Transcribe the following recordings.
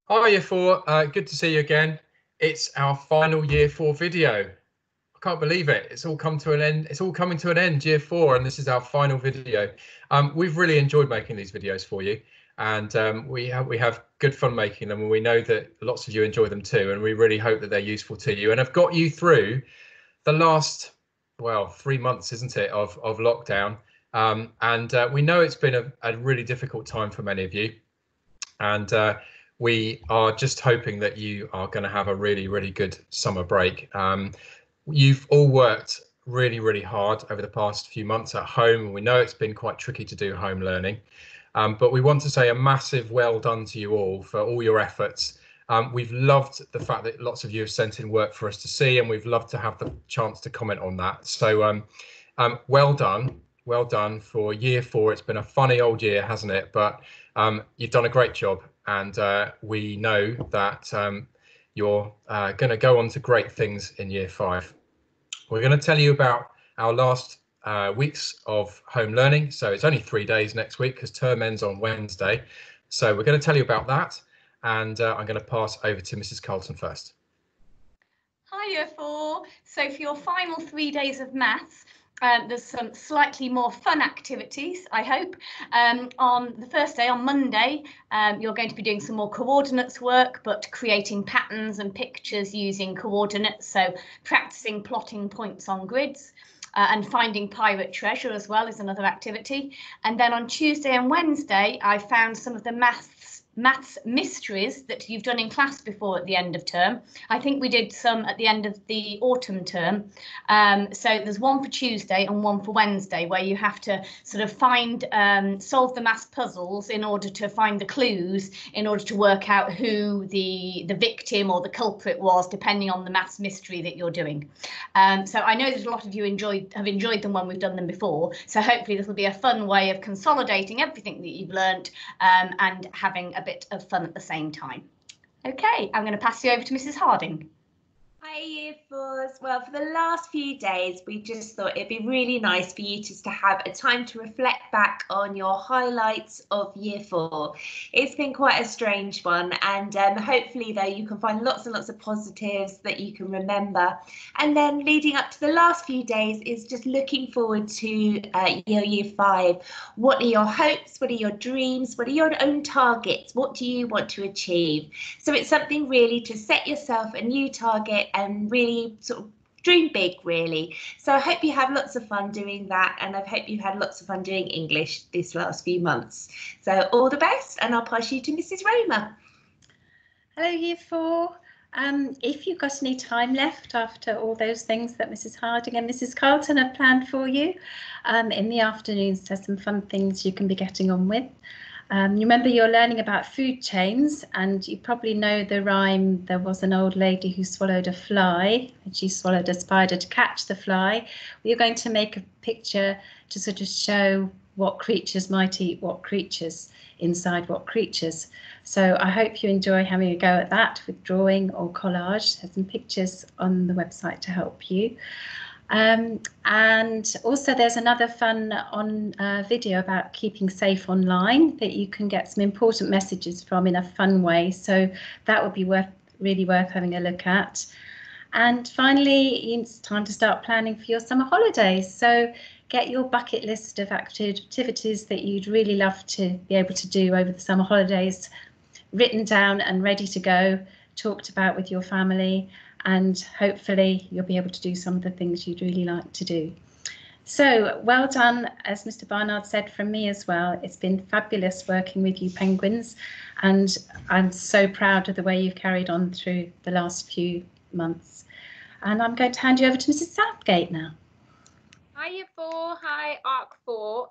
Hi, Year 4. Good to see you again. It's our final Year 4 video. I can't believe it. It's all come to an end. It's all coming to an end, Year 4, and this is our final video. We've really enjoyed making these videos for you, and we have good fun making them, and we know that lots of you enjoy them too, and we really hope that they're useful to you and have got you through the last, well, 3 months, isn't it, of lockdown. And we know it's been a really difficult time for many of you. And we are just hoping that you are going to have a really, really good summer break. You've all worked really, really hard over the past few months at home. We know it's been quite tricky to do home learning, but we want to say a massive well done to you all for all your efforts. We've loved the fact that lots of you have sent in work for us to see, and we've loved to have the chance to comment on that. So well done. Well done for Year 4. It's been a funny old year, hasn't it? But you've done a great job, and we know that you're going to go on to great things in Year 5. We're going to tell you about our last weeks of home learning. So it's only 3 days next week because term ends on Wednesday. So we're going to tell you about that, and I'm going to pass over to Mrs. Carlton first. Hi, Year 4. So for your final 3 days of maths, there's some slightly more fun activities, I hope. On the first day, on Monday, you're going to be doing some more coordinates work, but creating patterns and pictures using coordinates. So practicing plotting points on grids. And finding pirate treasure as well is another activity. And then on Tuesday and Wednesday, I found some of the maths mysteries that you've done in class before at the end of term. I think we did some at the end of the autumn term. So there's one for Tuesday and one for Wednesday where you have to sort of find, solve the maths puzzles in order to find the clues, in order to work out who the victim or the culprit was, depending on the maths mystery that you're doing. So I know that a lot of you have enjoyed them when we've done them before. So hopefully this will be a fun way of consolidating everything that you've learnt and having a bit of fun at the same time. Okay, I'm going to pass you over to Mrs. Harding. Hi, Year 4s. Well, for the last few days, we just thought it'd be really nice for you just to have a time to reflect back on your highlights of Year 4. It's been quite a strange one, and hopefully, though, you can find lots and lots of positives that you can remember. And then leading up to the last few days is just looking forward to Year 5. What are your hopes? What are your dreams? What are your own targets? What do you want to achieve? So it's something really to set yourself a new target and really sort of dream big, really. So I hope you have lots of fun doing that, and I hope you've had lots of fun doing English this last few months. So all the best, and I'll pass you to Mrs. Roma. Hello, Year 4. If you've got any time left after all those things that Mrs. Harding and Mrs. Carlton have planned for you, in the afternoons there's some fun things you can be getting on with. You remember you're learning about food chains, and you probably know the rhyme, there was an old lady who swallowed a fly and she swallowed a spider to catch the fly. We're going to make a picture to sort of show what creatures might eat what creatures inside what creatures. So I hope you enjoy having a go at that with drawing or collage. There's some pictures on the website to help you. And also there's another fun on video about keeping safe online that you can get some important messages from in a fun way. So that would be really worth having a look at. And finally, it's time to start planning for your summer holidays. So get your bucket list of activities that you'd really love to be able to do over the summer holidays written down and ready to go, talked about with your family, and hopefully you'll be able to do some of the things you'd really like to do. So well done, as Mr. Barnard said from me as well. It's been fabulous working with you penguins, and I'm so proud of the way you've carried on through the last few months. And I'm going to hand you over to Mrs. Southgate now. Hi, Year 4. Hi, ARC 4.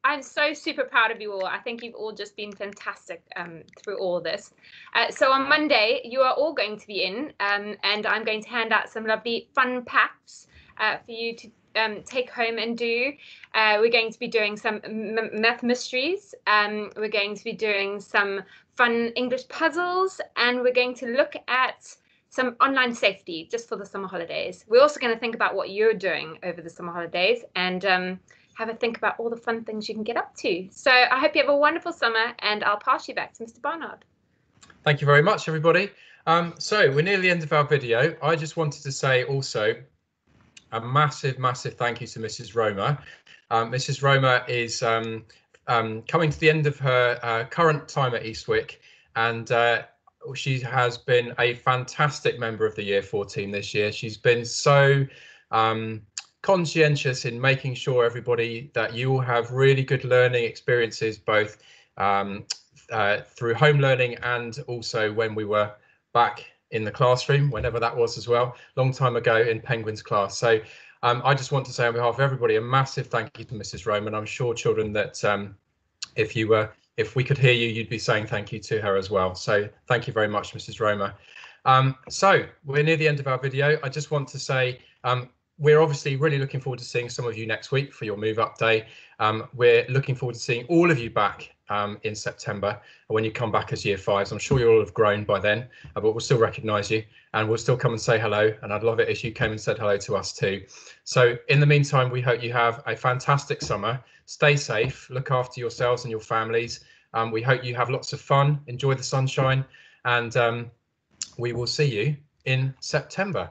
I'm so super proud of you all. I think you've all just been fantastic through all this. So on Monday, you are all going to be in, and I'm going to hand out some lovely fun packs for you to take home and do. We're going to be doing some math mysteries. We're going to be doing some fun English puzzles, and we're going to look at some online safety just for the summer holidays. We're also going to think about what you're doing over the summer holidays, and have a think about all the fun things you can get up to. So I hope you have a wonderful summer, and I'll pass you back to Mr. Barnard. Thank you very much, everybody. So we're near the end of our video. I just wanted to say also a massive thank you to Mrs. Roma. Mrs. Roma is coming to the end of her current time at Eastwick, and she has been a fantastic member of the Year 4 team this year. She's been so conscientious in making sure everybody that you will have really good learning experiences, both through home learning and also when we were back in the classroom, whenever that was as well, long time ago in Penguin's class. So I just want to say on behalf of everybody a massive thank you to Mrs. Roma, and I'm sure, children, that if we could hear you, you'd be saying thank you to her as well. So thank you very much, Mrs. Roma. So we're near the end of our video. I just want to say we're obviously really looking forward to seeing some of you next week for your Move Up Day. We're looking forward to seeing all of you back in September when you come back as Year 5s. I'm sure you all have grown by then, but we'll still recognise you and we'll still come and say hello. And I'd love it if you came and said hello to us too. So in the meantime, we hope you have a fantastic summer. Stay safe, look after yourselves and your families. We hope you have lots of fun, enjoy the sunshine, and we will see you in September.